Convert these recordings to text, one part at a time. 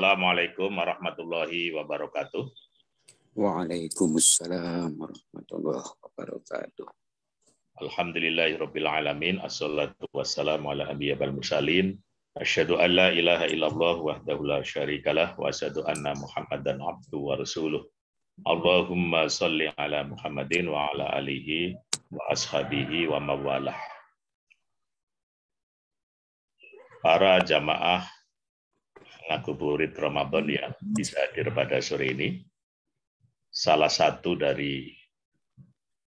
Assalamualaikum warahmatullahi wabarakatuh. Waalaikumsalam warahmatullahi wabarakatuh. Alhamdulillahirabbil alamin. Assalatu wassalamu ala anbiya'il mursalin. Asyhadu an la ilaha illallah wahdahu la syarikalah wa asyhadu anna Muhammadan abduhu wa rasuluh. Allahumma shalli ala Muhammadin wa ala alihi wa ashabihi wa mawalah. Para jamaah ngabuburit Ramadan yang bisa hadir pada sore ini, salah satu dari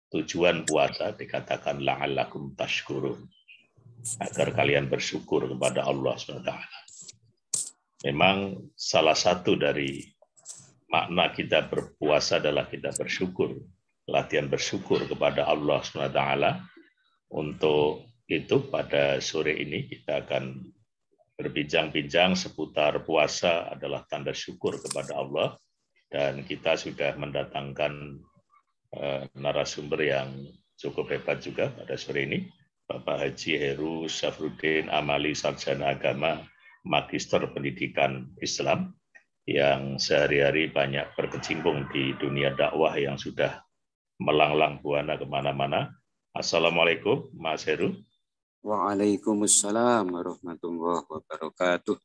tujuan puasa dikatakan la'allakum tashkurun, agar kalian bersyukur kepada Allah SWT. Memang salah satu dari makna kita berpuasa adalah kita bersyukur, latihan bersyukur kepada Allah SWT. Untuk itu pada sore ini kita akan berbincang-bincang seputar puasa adalah tanda syukur kepada Allah, dan kita sudah mendatangkan narasumber yang cukup hebat juga pada sore ini, Bapak Haji Heru Syafruddin Amali, Sarjana Agama, Magister Pendidikan Islam, yang sehari-hari banyak berkecimpung di dunia dakwah yang sudah melanglang buana kemana-mana. Assalamualaikum Mas Heru. Waalaikumsalam warahmatullahi wabarakatuh.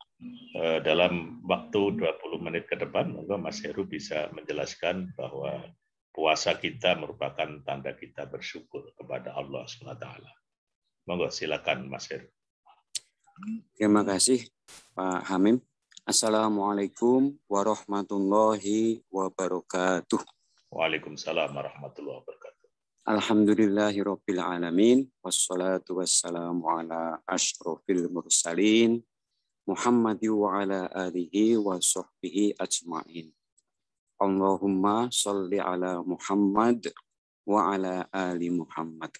Dalam waktu 20 menit ke depan, monggo Mas Heru bisa menjelaskan bahwa puasa kita merupakan tanda kita bersyukur kepada Allah SWT. Monggo silakan Mas Heru. Terima kasih Pak Hamim. Assalamualaikum warahmatullahi wabarakatuh. Waalaikumsalam warahmatullahi wabarakatuh. Alhamdulillahirabbil alamin, wassalatu wassalamu ala asyrofil mursalin Muhammadi wa ala alihi wa sahbihi ajma'in. Allahumma sholli ala Muhammad wa ala ali Muhammad.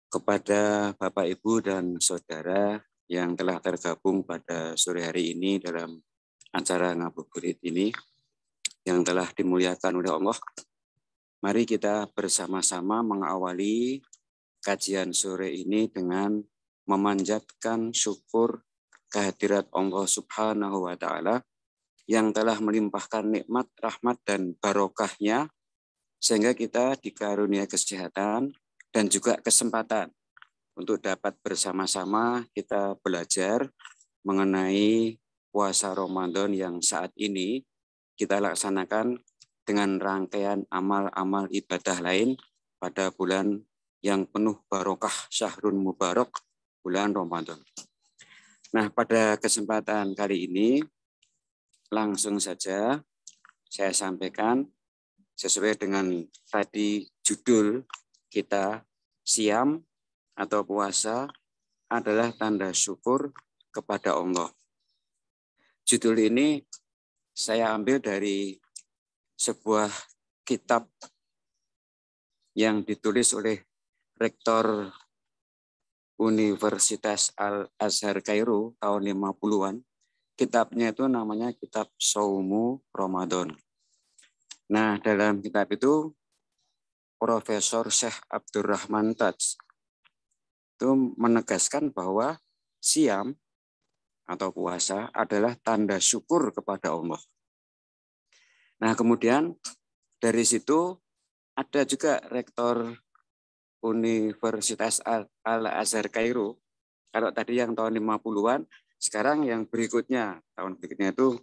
Kepada Bapak, Ibu, dan Saudara yang telah tergabung pada sore hari ini dalam acara ngabuburit ini yang telah dimuliakan oleh Allah, mari kita bersama-sama mengawali kajian sore ini dengan memanjatkan syukur kehadirat Allah Subhanahu wa Ta'ala yang telah melimpahkan nikmat, rahmat, dan barokahnya sehingga kita dikarunia kesehatan dan juga kesempatan untuk dapat bersama-sama kita belajar mengenai puasa Ramadan yang saat ini kita laksanakan dengan rangkaian amal-amal ibadah lain pada bulan yang penuh barokah, Syahrul Mubarak, bulan Ramadan. Nah, pada kesempatan kali ini langsung saja saya sampaikan sesuai dengan tadi judul kita, siam atau puasa adalah tanda syukur kepada Allah. Judul ini saya ambil dari sebuah kitab yang ditulis oleh Rektor Universitas Al-Azhar Kairo tahun 50-an. Kitabnya itu namanya Kitab Shaumu Ramadan. Nah, dalam kitab itu Profesor Syekh Abdurrahman Taj itu menegaskan bahwa siam atau puasa adalah tanda syukur kepada Allah. Nah, kemudian dari situ ada juga Rektor Universitas Al-Azhar Kairo. Kalau tadi yang tahun 50-an, sekarang yang berikutnya, tahun berikutnya itu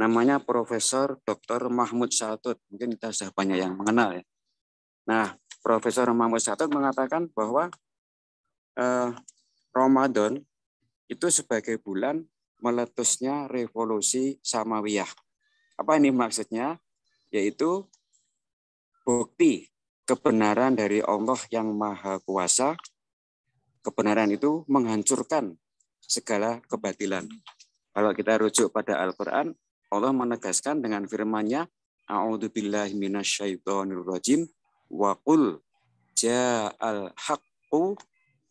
namanya Profesor Dr. Mahmud Syatut. Mungkin kita sudah banyak yang mengenal ya. Nah, Profesor Mahmud Syatut mengatakan bahwa Ramadan itu sebagai bulan meletusnya revolusi Samawiyah. Apa ini maksudnya? Yaitu bukti kebenaran dari Allah yang Maha Kuasa. Kebenaran itu menghancurkan segala kebatilan. Kalau kita rujuk pada Al-Quran, Allah menegaskan dengan firman-Nya, A'udzubillahi minasyaitonirrajim, wa qul ja'al haqqu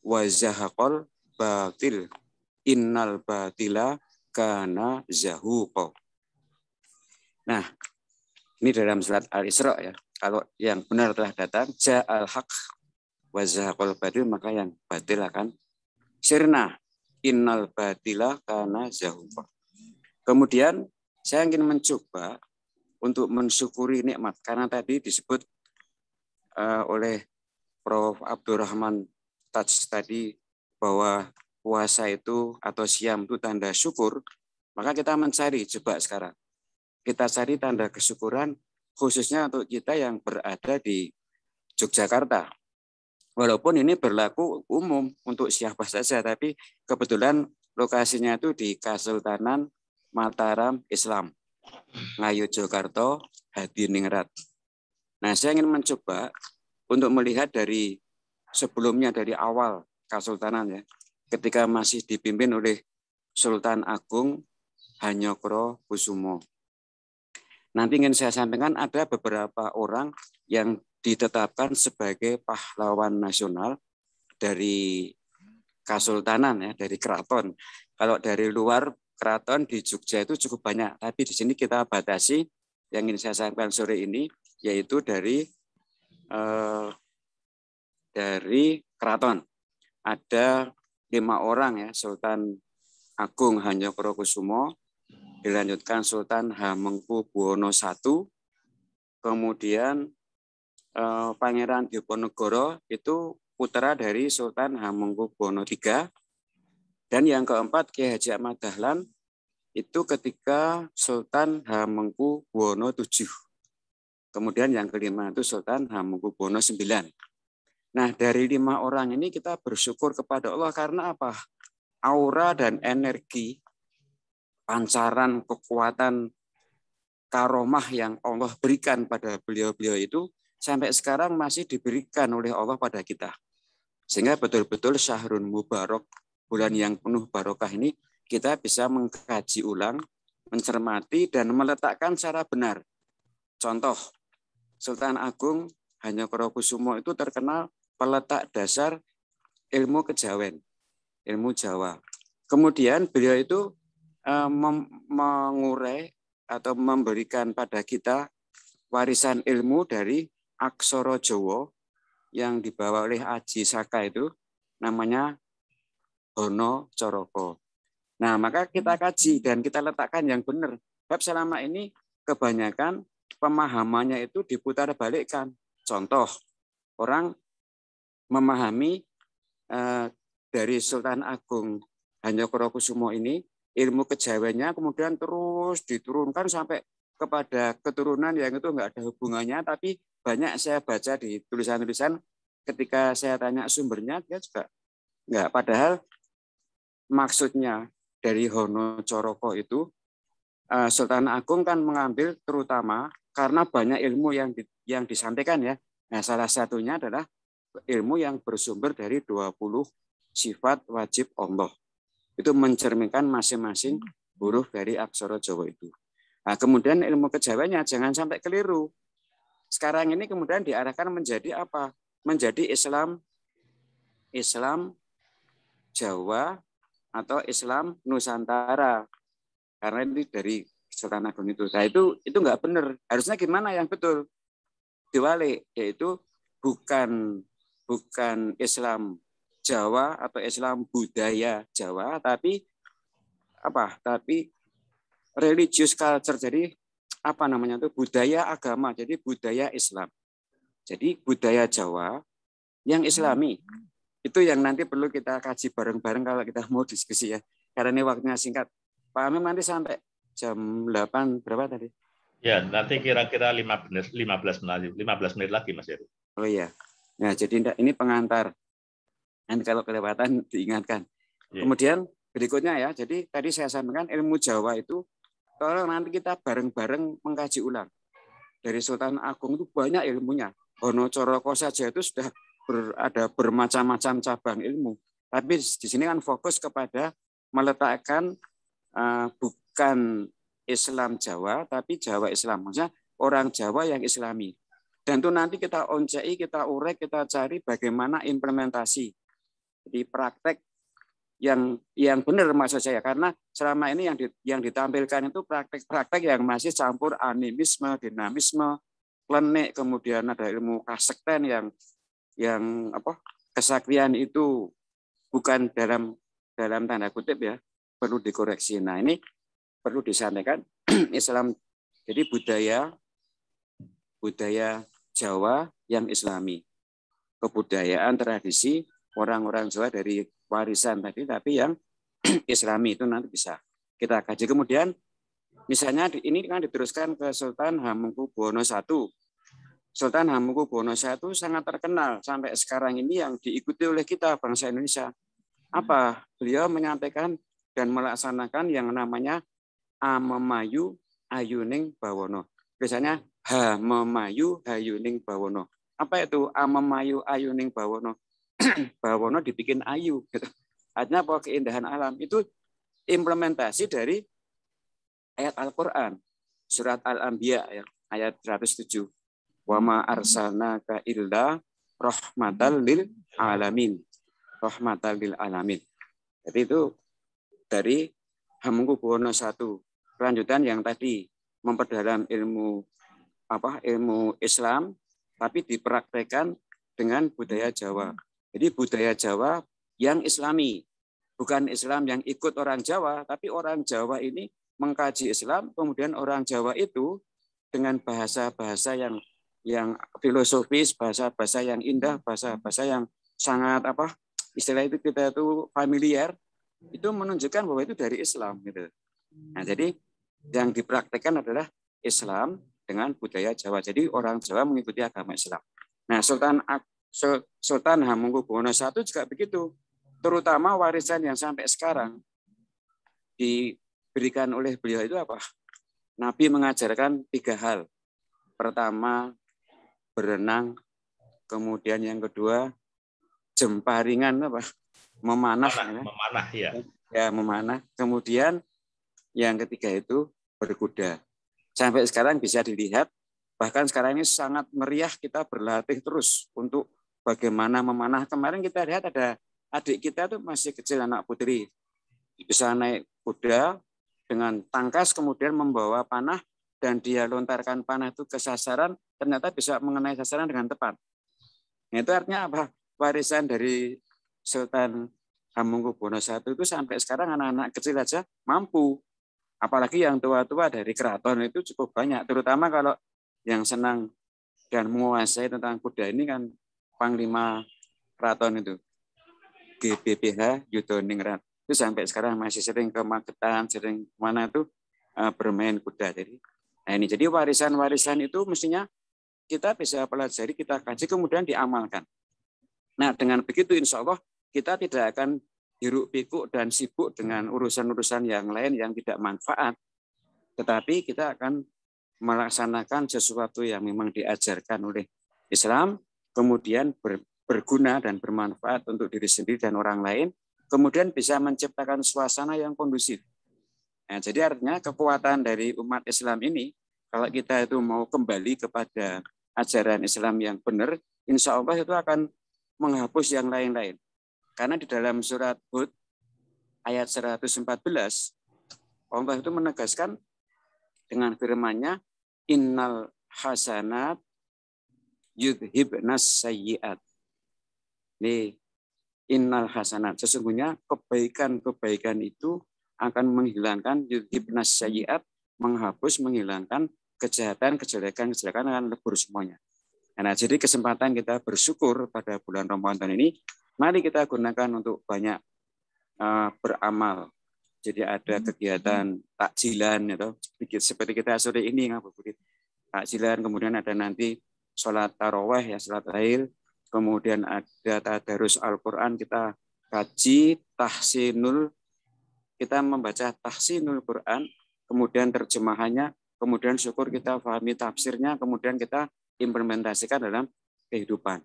wa zahaqal batil, innal batila kana zahuqa. Nah, ini dalam surat Al-Isra ya. Kalau yang benar telah datang, ja'al haq wa zahaqal batil, maka yang batil akan sirna. Innal batila kana zahuqa. Kemudian saya ingin mencoba untuk mensyukuri nikmat, karena tadi disebut oleh Prof. Abdurrahman Taj tadi bahwa puasa itu atau siam itu tanda syukur, maka kita mencari, coba sekarang kita cari tanda kesyukuran khususnya untuk kita yang berada di Yogyakarta. Walaupun ini berlaku umum untuk siapa saja, tapi kebetulan lokasinya itu di Kesultanan Mataram Islam, Ngayogyakarta, Hadiningrat. Nah, saya ingin mencoba untuk melihat dari sebelumnya, dari awal Kesultanan ya, ketika masih dipimpin oleh Sultan Agung Hanyokro Kusumo. Nanti ingin saya sampaikan ada beberapa orang yang ditetapkan sebagai pahlawan nasional dari Kesultanan ya, dari keraton. Kalau dari luar keraton di Jogja itu cukup banyak, tapi di sini kita batasi yang ingin saya sampaikan sore ini yaitu dari keraton. Ada 5 orang ya, Sultan Agung Hanyokro Kusumo, dilanjutkan Sultan Hamengkubuwono I, kemudian Pangeran Diponegoro itu putra dari Sultan Hamengkubuwono III, dan yang keempat Kiai Haji Ahmad Dahlan itu ketika Sultan Hamengkubuwono VII. Kemudian yang kelima itu Sultan Hamengkubuwono IX. Nah, dari 5 orang ini kita bersyukur kepada Allah karena apa? Aura dan energi, pancaran kekuatan karomah yang Allah berikan pada beliau-beliau itu sampai sekarang masih diberikan oleh Allah pada kita. Sehingga betul-betul Syahrul Mubarak, bulan yang penuh barokah ini, kita bisa mengkaji ulang, mencermati, dan meletakkan secara benar. Contoh, Sultan Agung Hanyokro Kusumo itu terkenal peletak dasar ilmu kejawen, ilmu Jawa. Kemudian beliau itu mengurai atau memberikan pada kita warisan ilmu dari aksara Jawa yang dibawa oleh Aji Saka itu namanya Hono Coroko. Nah, maka kita kaji dan kita letakkan yang benar. Sebab selama ini kebanyakan pemahamannya itu diputar balikkan. Contoh, orang memahami dari Sultan Agung Hanyokro Kusumo ini, ilmu kejawennya kemudian terus diturunkan sampai kepada keturunan yang itu enggak ada hubungannya, tapi banyak saya baca di tulisan-tulisan ketika saya tanya sumbernya, dia juga enggak. Padahal maksudnya dari Hono Coroko itu, Sultan Agung kan mengambil terutama karena banyak ilmu yang disampaikan ya. Nah, salah satunya adalah ilmu yang bersumber dari 20 sifat wajib Allah. Itu mencerminkan masing-masing huruf dari aksara Jawa itu. Nah, kemudian ilmu kejawennya jangan sampai keliru. Sekarang ini kemudian diarahkan menjadi apa? Menjadi Islam Jawa atau Islam Nusantara. Karena ini dari Sultan Agung itu. Nah, itu nggak benar. Harusnya gimana yang betul? Diwalik, yaitu bukan Islam Jawa atau Islam budaya Jawa, tapi apa? Tapi religious culture. Jadi apa namanya itu? Budaya agama. Jadi budaya Islam. Jadi budaya Jawa yang Islami. Itu yang nanti perlu kita kaji bareng-bareng kalau kita mau diskusi ya. Karena ini waktunya singkat. Pak Amim nanti sampai jam 8 berapa tadi? Ya, nanti kira-kira 15 menit lagi Mas Heru. Oh iya. Nah, jadi ini pengantar. Nanti kalau kelewatan diingatkan. Yeah. Kemudian berikutnya ya, jadi tadi saya sampaikan ilmu Jawa itu, tolong nanti kita bareng-bareng mengkaji ulang. Dari Sultan Agung itu banyak ilmunya. Hono Coroko saja itu sudah ada bermacam-macam cabang ilmu. Tapi di sini kan fokus kepada meletakkan bukan Islam Jawa, tapi Jawa Islam. Maksudnya orang Jawa yang Islami. Dan itu nanti kita oncei, kita urek, kita cari bagaimana implementasi. Jadi praktek yang benar maksud saya, karena selama ini yang ditampilkan itu praktek-praktek yang masih campur animisme, dinamisme, klenik, kemudian ada ilmu kasekten yang kesaktian itu bukan dalam tanda kutip ya, perlu dikoreksi. Nah, ini perlu disampaikan Islam. Jadi budaya Jawa yang Islami, kebudayaan tradisi orang-orang Jawa dari warisan tadi, tapi yang Islami itu nanti bisa kita kaji. Kemudian misalnya ini kan diteruskan ke Sultan Hamengkubuwono I. Sultan Hamengkubuwono I itu sangat terkenal sampai sekarang ini yang diikuti oleh kita bangsa Indonesia. Apa? Beliau menyampaikan dan melaksanakan yang namanya Amemayu Ayuning Bawono. Biasanya Hamemayu Ayuning Bawono. Apa itu Amemayu Ayuning Bawono? Bawono dibikin ayu. Gitu. Artinya apa? Keindahan alam. Itu implementasi dari ayat Al-Quran. Surat Al-Anbiya ayat 107. Wa ma arsalnaka illa rahmatal lil alamin. Rahmatal lil alamin. Jadi itu dari Hamengkubuwono I. Kelanjutan yang tadi memperdalam ilmu Islam tapi dipraktekkan dengan budaya Jawa. Jadi budaya Jawa yang Islami, bukan Islam yang ikut orang Jawa, tapi orang Jawa ini mengkaji Islam, kemudian orang Jawa itu dengan bahasa-bahasa yang filosofis, bahasa-bahasa yang indah, bahasa-bahasa yang sangat istilah itu kita itu familiar, itu menunjukkan bahwa itu dari Islam gitu. Nah, jadi yang dipraktekkan adalah Islam dengan budaya Jawa. Jadi orang Jawa mengikuti agama Islam. Nah, Sultan Hamengkubuwono I juga begitu. Terutama warisan yang sampai sekarang diberikan oleh beliau itu apa? Nabi mengajarkan 3 hal. Pertama, berenang. Kemudian yang kedua, jemparingan memanah. Memanah ya. Ya, memanah. Kemudian yang ketiga itu berkuda. Sampai sekarang bisa dilihat, bahkan sekarang ini sangat meriah kita berlatih terus untuk bagaimana memanah. Kemarin kita lihat ada adik kita tuh masih kecil, anak putri. Bisa naik kuda dengan tangkas, kemudian membawa panah, dan dia lontarkan panah itu ke sasaran, ternyata bisa mengenai sasaran dengan tepat. Nah, itu artinya apa? Warisan dari Sultan Hamengkubuwono I itu sampai sekarang anak-anak kecil aja mampu. Apalagi yang tua-tua dari keraton itu cukup banyak. Terutama kalau yang senang dan menguasai tentang kuda ini kan Panglima Keraton itu. GBPH Yudhoningrat. Itu sampai sekarang masih sering ke Magetan, sering mana itu bermain kuda. Jadi warisan-warisan itu mestinya kita bisa pelajari, kita kaji, kemudian diamalkan. Nah, dengan begitu insya Allah kita tidak akan hiruk pikuk dan sibuk dengan urusan-urusan yang lain yang tidak manfaat. Tetapi kita akan melaksanakan sesuatu yang memang diajarkan oleh Islam, kemudian berguna dan bermanfaat untuk diri sendiri dan orang lain, kemudian bisa menciptakan suasana yang kondusif. Nah, jadi artinya kekuatan dari umat Islam ini, kalau kita itu mau kembali kepada ajaran Islam yang benar, insya Allah itu akan menghapus yang lain-lain. Karena di dalam surat Hud ayat 114, Allah itu menegaskan dengan firman-Nya, innal hasanat yudhibnas sayyiat. Nih, innal hasanat, sesungguhnya kebaikan-kebaikan itu akan menghilangkan yudhibnas sayyiat, menghapus, menghilangkan kejahatan, kejelekan akan lebur semuanya. Nah, jadi kesempatan kita bersyukur pada bulan Ramadan ini, mari kita gunakan untuk banyak beramal. Jadi ada kegiatan takjilan, seperti kita sore ini ngabuburit takjilan, kemudian ada nanti sholat tarawih, sholat Lail, kemudian ada tadarus Al-Quran, kita kaji tahsinul, kita membaca tahsinul Quran, kemudian terjemahannya, kemudian syukur kita pahami tafsirnya, kemudian kita implementasikan dalam kehidupan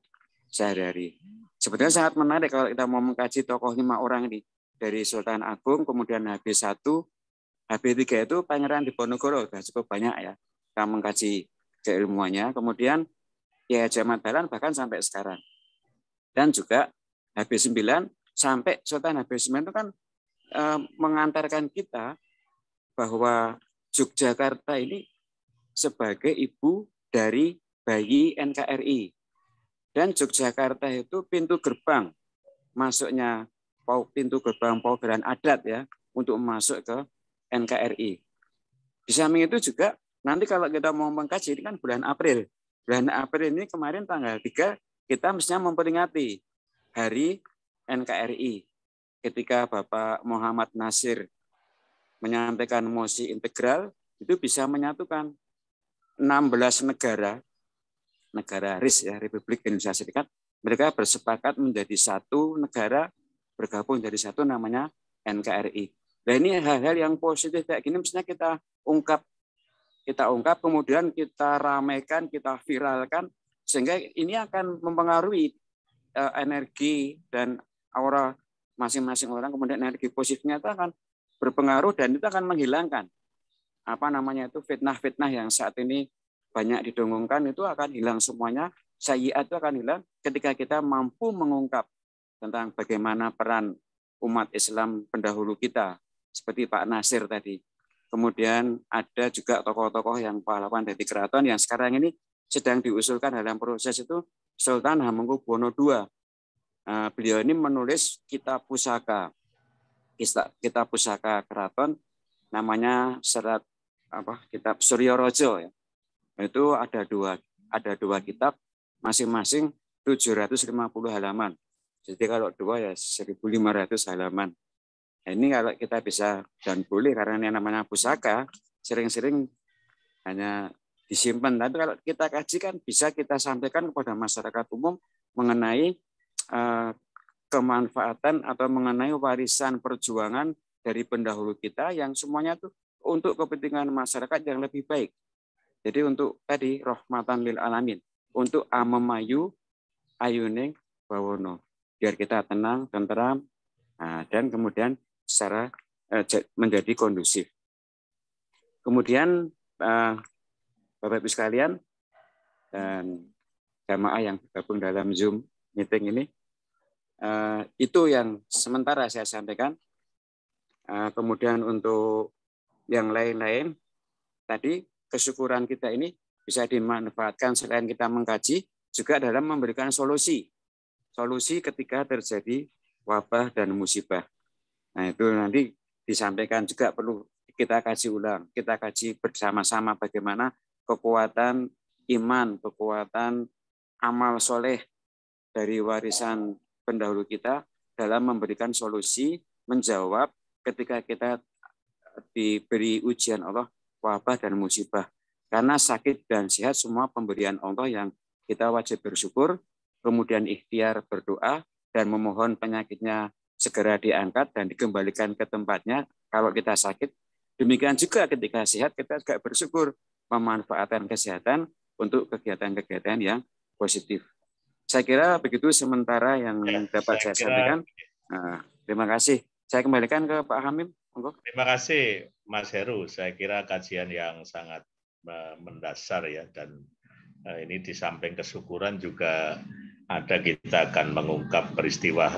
sehari-hari. Sebetulnya sangat menarik kalau kita mau mengkaji tokoh 5 orang ini. Dari Sultan Agung, kemudian HB1, HB3 itu Pangeran Diponegoro, sudah cukup banyak ya. Kita mengkaji keilmuannya. Kemudian ya Jamat Dahlan bahkan sampai sekarang. Dan juga HB9 sampai Sultan HB9 itu kan mengantarkan kita bahwa Yogyakarta ini sebagai ibu dari bayi NKRI. Dan Yogyakarta itu pintu gerbang masuknya, pintu gerbang paugeran adat ya untuk masuk ke NKRI. Di samping itu juga nanti kalau kita mau mengkaji ini kan bulan April. Bulan April ini kemarin tanggal 3 kita mestinya memperingati Hari NKRI ketika Bapak Muhammad Nasir menyampaikan mosi integral itu bisa menyatukan 16 negara RIS ya, Republik Indonesia Serikat, mereka bersepakat menjadi satu negara, bergabung jadi satu namanya NKRI. Nah ini hal-hal yang positif kayak gini mestinya kita ungkap, kemudian kita ramaikan, kita viralkan, sehingga ini akan mempengaruhi energi dan aura masing-masing orang, kemudian energi positifnya itu akan berpengaruh dan itu akan menghilangkan fitnah-fitnah yang saat ini banyak didengungkan, itu akan hilang semuanya. Sayyi'at itu akan hilang ketika kita mampu mengungkap tentang bagaimana peran umat Islam pendahulu kita seperti Pak Nasir tadi. Kemudian ada juga tokoh-tokoh yang pahlawan dari keraton yang sekarang ini sedang diusulkan dalam proses itu, Sultan Hamengkubuwono II. Beliau ini menulis kitab pusaka keraton, namanya kitab Suryo Rojo ya. Itu ada dua kitab, masing-masing 750 halaman. Jadi kalau dua ya 1.500 halaman. Nah, ini kalau kita bisa dan boleh, karena ini namanya pusaka, sering-sering hanya disimpan. Tapi kalau kita kaji kan bisa kita sampaikan kepada masyarakat umum mengenai kemanfaatan atau mengenai warisan perjuangan dari pendahulu kita yang semuanya itu untuk kepentingan masyarakat yang lebih baik. Jadi untuk tadi rahmatan lil alamin, untuk amemayu ayuning bawono, biar kita tenang, tenteram, dan kemudian secara menjadi kondusif. Kemudian Bapak Ibu sekalian dan jamaah yang bergabung dalam Zoom meeting ini, itu yang sementara saya sampaikan. Kemudian untuk yang lain-lain tadi, kesyukuran kita ini bisa dimanfaatkan selain kita mengkaji, juga dalam memberikan solusi ketika terjadi wabah dan musibah. Nah itu nanti disampaikan juga perlu kita kaji ulang, kita kaji bersama-sama bagaimana kekuatan iman, kekuatan amal soleh dari warisan pendahulu kita dalam memberikan solusi, menjawab ketika kita diberi ujian Allah, wabah dan musibah. Karena sakit dan sehat semua pemberian Allah yang kita wajib bersyukur, kemudian ikhtiar berdoa dan memohon penyakitnya segera diangkat dan dikembalikan ke tempatnya kalau kita sakit. Demikian juga ketika sehat kita juga bersyukur memanfaatkan kesehatan untuk kegiatan-kegiatan yang positif. Saya kira begitu sementara yang dapat saya sampaikan. Terima kasih. Saya kembalikan ke Pak Hamim. Terima kasih Mas Heru. Saya kira kajian yang sangat mendasar ya, dan ini di samping kesyukuran juga ada kita akan mengungkap peristiwa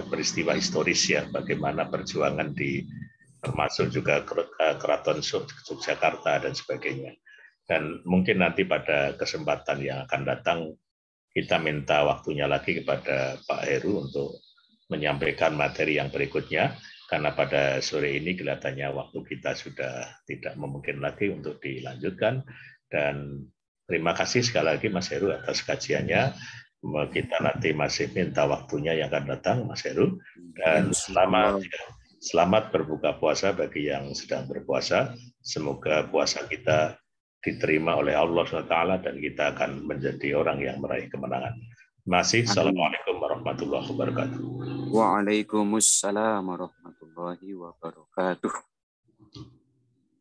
historis ya, bagaimana perjuangan di termasuk juga Keraton Yogyakarta dan sebagainya. Dan mungkin nanti pada kesempatan yang akan datang kita minta waktunya lagi kepada Pak Heru untuk menyampaikan materi yang berikutnya, karena pada sore ini kelihatannya waktu kita sudah tidak memungkinkan lagi untuk dilanjutkan. Dan terima kasih sekali lagi Mas Heru atas kajiannya. Kita nanti masih minta waktunya yang akan datang Mas Heru. Dan selamat berbuka puasa bagi yang sedang berpuasa. Semoga puasa kita diterima oleh Allah SWT dan kita akan menjadi orang yang meraih kemenangan. Masih. Assalamualaikum warahmatullahi wabarakatuh. Waalaikumsalam warahmatullahi wabarakatuh.